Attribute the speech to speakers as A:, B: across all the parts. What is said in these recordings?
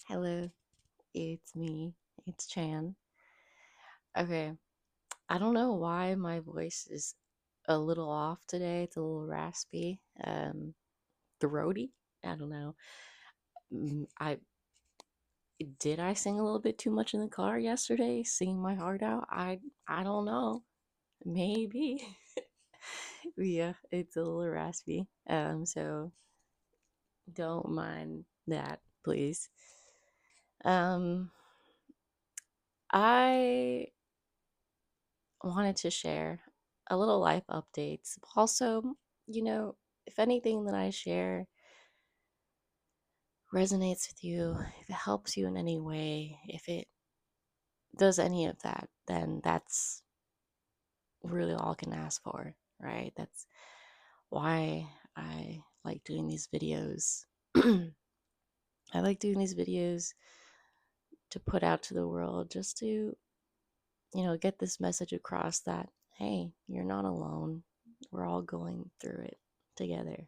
A: Hello, it's me. It's Chan. Okay, I don't know why my voice is a little off today. It's a little raspy, throaty. I don't know. I did I sing a little bit too much in the car yesterday, singing my heart out. I don't know. Maybe. Yeah, it's a little raspy. So don't mind that, please. Um, I wanted to share a little life updates. Also, you know, if anything that I share resonates with you, if it helps you in any way, if it does any of that, then that's really all I can ask for, right? That's why I like doing these videos. I like doing these videos to put out to the world just to, get this message across that, hey, you're not alone. We're all going through it together.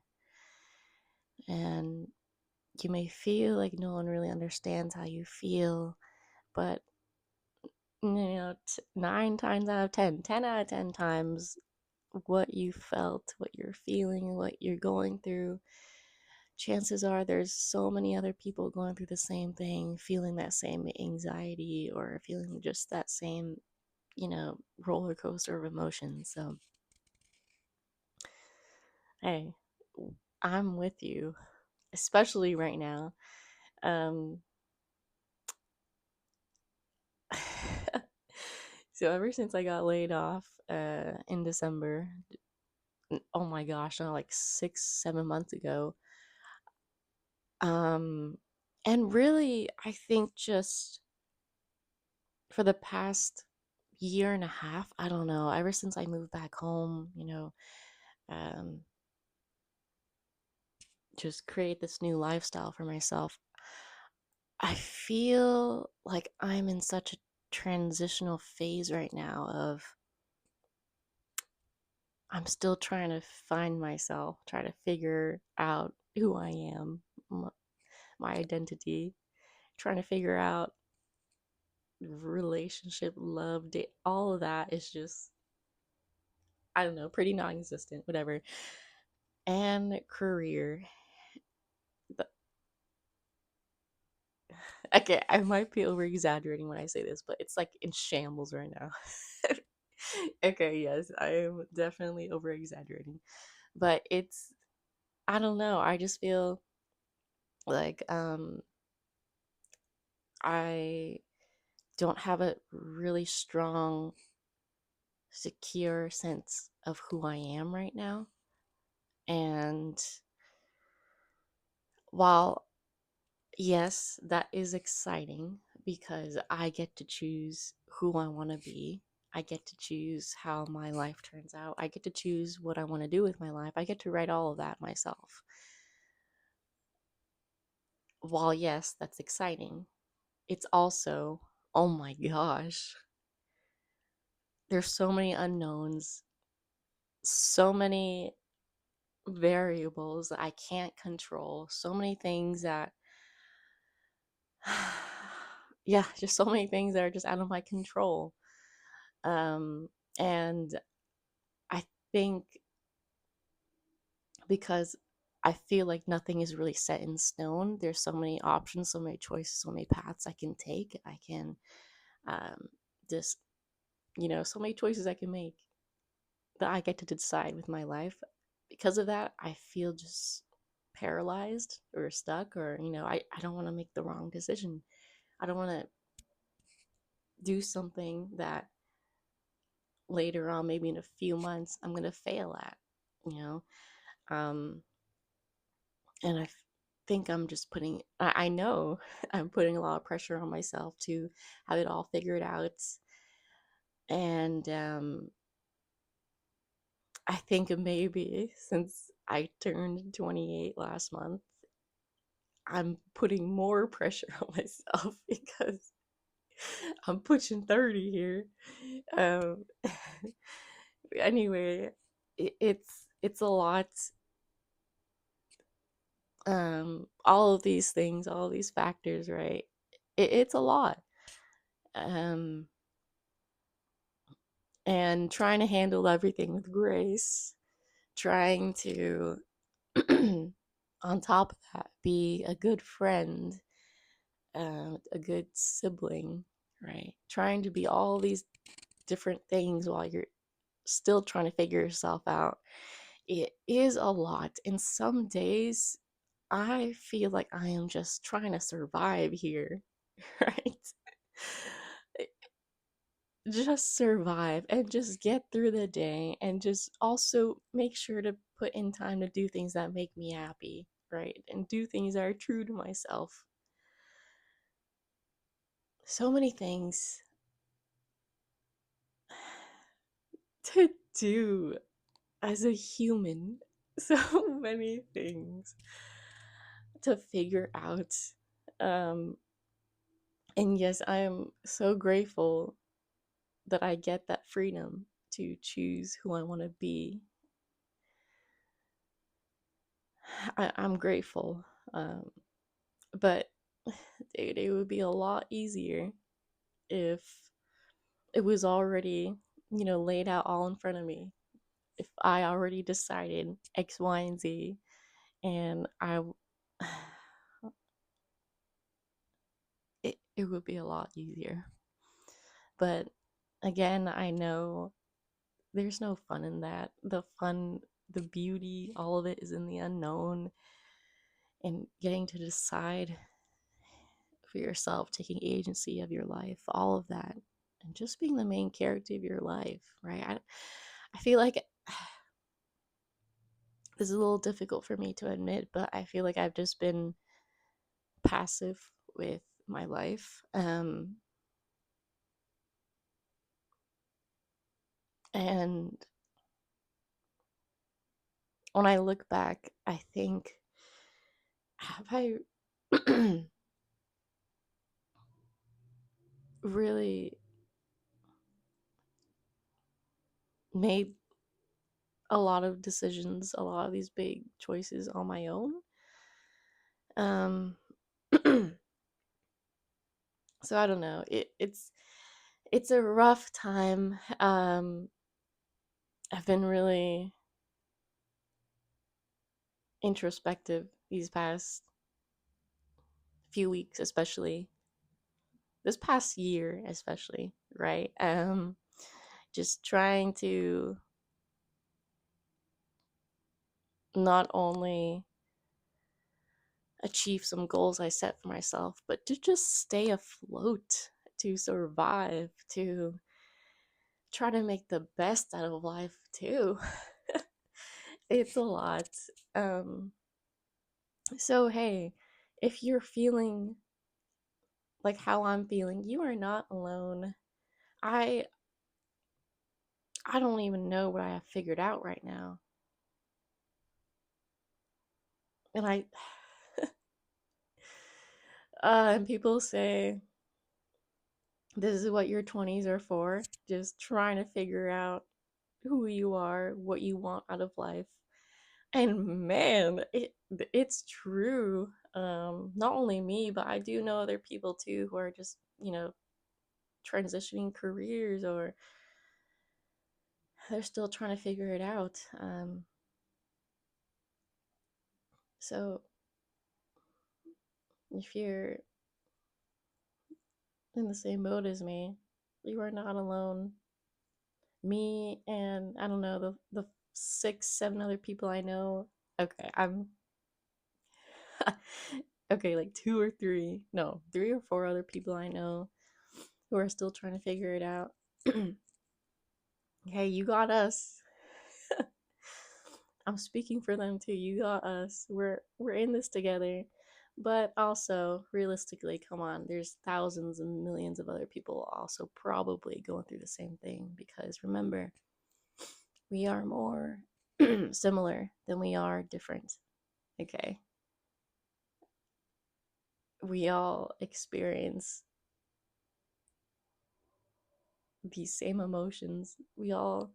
A: And you may feel like no one really understands how you feel, but 9 times out of 10, 10 out of 10 times, what you felt, what you're feeling, what you're going through, chances are there's so many other people going through the same thing, feeling that same anxiety or feeling just that same, roller coaster of emotions. So, hey, I'm with you, especially right now. Um, So ever since I got laid off in December, oh my gosh, no, like 6, 7 months ago. Um, and really, I think just for the past year and a half, I don't know, ever since I moved back home, um, just create this new lifestyle for myself. I feel like I'm in such a transitional phase right now of I'm still trying to find myself, try to figure out who I am, my identity, trying to figure out relationship, love, date, all of that is just, I don't know, pretty non existent, whatever. And career. Okay, I might be over exaggerating when I say this, but it's like in shambles right now. Okay, yes, I am definitely over exaggerating. But I don't know, I just feel like I don't have a really strong, secure sense of who I am right now. And while, yes, that is exciting because I get to choose who I want to be, I get to choose how my life turns out, I get to choose what I want to do with my life, I get to write all of that myself. While, yes, that's exciting, it's also, oh my gosh, there's so many unknowns, so many variables that I can't control, so many things that, yeah, just so many things that are just out of my control. Um, and I think because I feel like nothing is really set in stone, there's so many options, so many choices, so many paths I can take. I can um, just, so many choices I can make that I get to decide with my life. Because of that, I feel just paralyzed or stuck, or, I don't want to make the wrong decision. I don't want to do something that later on, maybe in a few months, I'm going to fail at, you know? Um, and think I'm just I know I'm putting a lot of pressure on myself to have it all figured out. And I think maybe since I turned 28 last month, I'm putting more pressure on myself because I'm pushing 30 here. Um, anyway, it's a lot. All of these things, all of these factors, right? it's a lot. Um, and trying to handle everything with grace, trying to, on top of that, be a good friend, a good sibling, right? Trying to be all these different things while you're still trying to figure yourself out. It is a lot. And some days I feel like I am just trying to survive here, right? Just survive and just get through the day, and just also make sure to put in time to do things that make me happy, right? And do things that are true to myself. So many things to do as a human. So many things to figure out. Um, and yes, I am so grateful that I get that freedom to choose who I want to be. I'm grateful. Um, but dude, it would be a lot easier if it was already, laid out all in front of me. If I already decided X, Y, and Z, and it would be a lot easier. But again, I know there's no fun in that. The fun, the beauty, all of it is in the unknown, and getting to decide for yourself, taking agency of your life, all of that, and just being the main character of your life, right? I feel like this is a little difficult for me to admit, but I feel like I've just been passive with my life. And when I look back, I think, have I really made a lot of decisions, a lot of these big choices on my own? Um, so I don't know. It's a rough time. I've been really introspective these past few weeks, especially this past year, especially, right? Just trying to not only achieve some goals I set for myself, but to just stay afloat, to survive, to try to make the best out of life too. It's a lot. Um, so hey, if you're feeling like how I'm feeling, you are not alone. I I don't even know what I have figured out right now. And and people say this is what your 20s are for, just trying to figure out who you are, what you want out of life. And man, it's true. Not only me, but I do know other people too who are just, transitioning careers, or they're still trying to figure it out. So if you're in the same boat as me, you are not alone. Me and I don't know, the six, seven other people I know. Okay, I'm okay, like two or three, no, three or four other people I know who are still trying to figure it out. Hey, you got us. I'm speaking for them too. You got us. We're in this together. But also, realistically, come on, there's thousands and millions of other people also probably going through the same thing, because remember, we are more similar than we are different. Okay? We all experience these same emotions. We all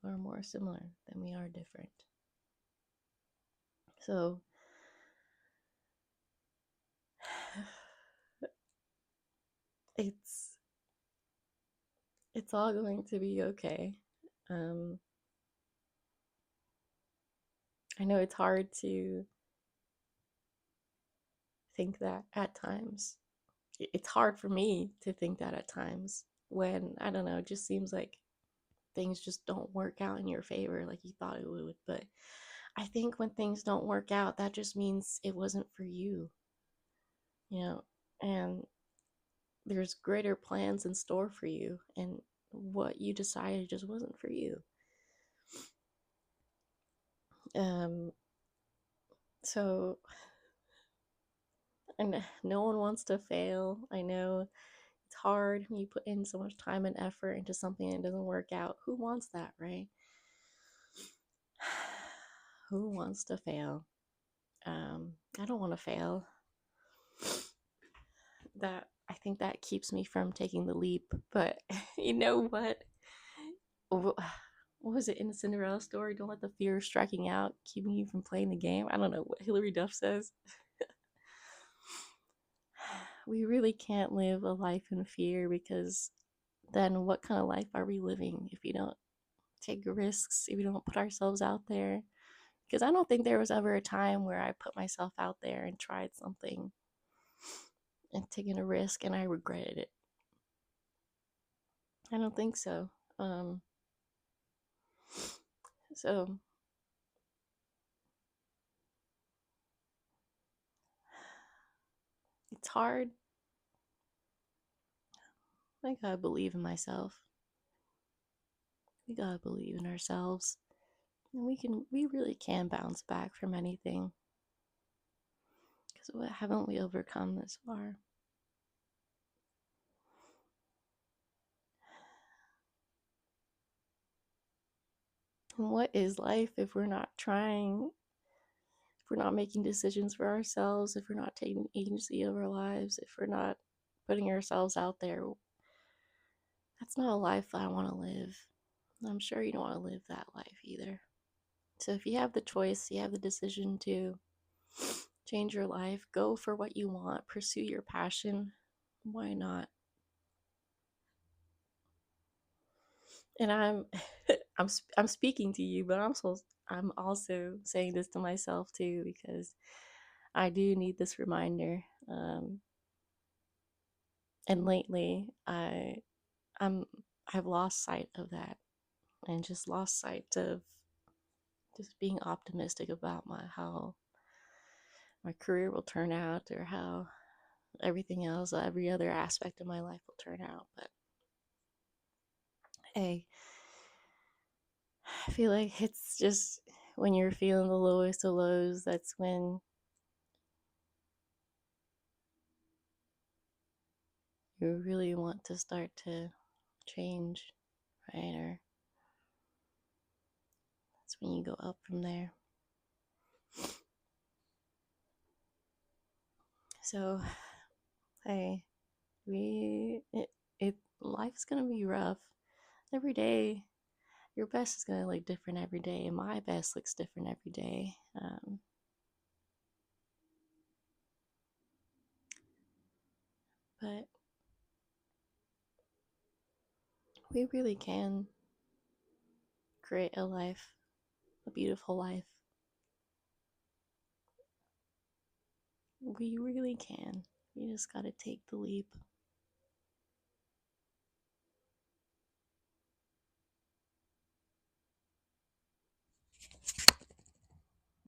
A: are more similar than we are different. So it's it's all going to be okay. Um, I know it's hard to think that at times. It's hard for me to think that at times when, I don't know, it just seems like things just don't work out in your favor like you thought it would. But I think when things don't work out, that just means it wasn't for you, you know, and there's greater plans in store for you, and what you decided just wasn't for you. Um, so, and no one wants to fail. I know it's hard when you put in so much time and effort into something and it doesn't work out. Who wants that, right? Who wants to fail? I don't want to fail. That I think that keeps me from taking the leap. But you know what? What was it in the Cinderella story? Don't let the fear of striking out keeping you from playing the game. I don't know what Hilary Duff says. We really can't live a life in fear, because then what kind of life are we living if we don't take risks, if we don't put ourselves out there? Because I don't think there was ever a time where I put myself out there and tried something and taken a risk and I regretted it. I don't think so. Um, so it's hard. I gotta believe in myself. We gotta believe in ourselves. And we really can bounce back from anything. Because what haven't we overcome this far? And what is life if we're not trying, if we're not making decisions for ourselves, if we're not taking agency of our lives, if we're not putting ourselves out there? That's not a life that I want to live. I'm sure you don't want to live that life either. So if you have the choice, you have the decision to change your life, go for what you want, pursue your passion. Why not? And I'm speaking to you, but I'm also saying this to myself too, because I do need this reminder. And lately, I'm I've lost sight of that, and just lost sight of just being optimistic about my how my career will turn out, or how everything else, every other aspect of my life will turn out. But hey, I feel like it's just when you're feeling the lowest of lows, that's when you really want to start to change, right? Or that's when you go up from there. So, hey, life's gonna be rough every day. Your best is gonna look different every day, and my best looks different every day. But we really can create a life, a beautiful life. We really can. You just gotta take the leap.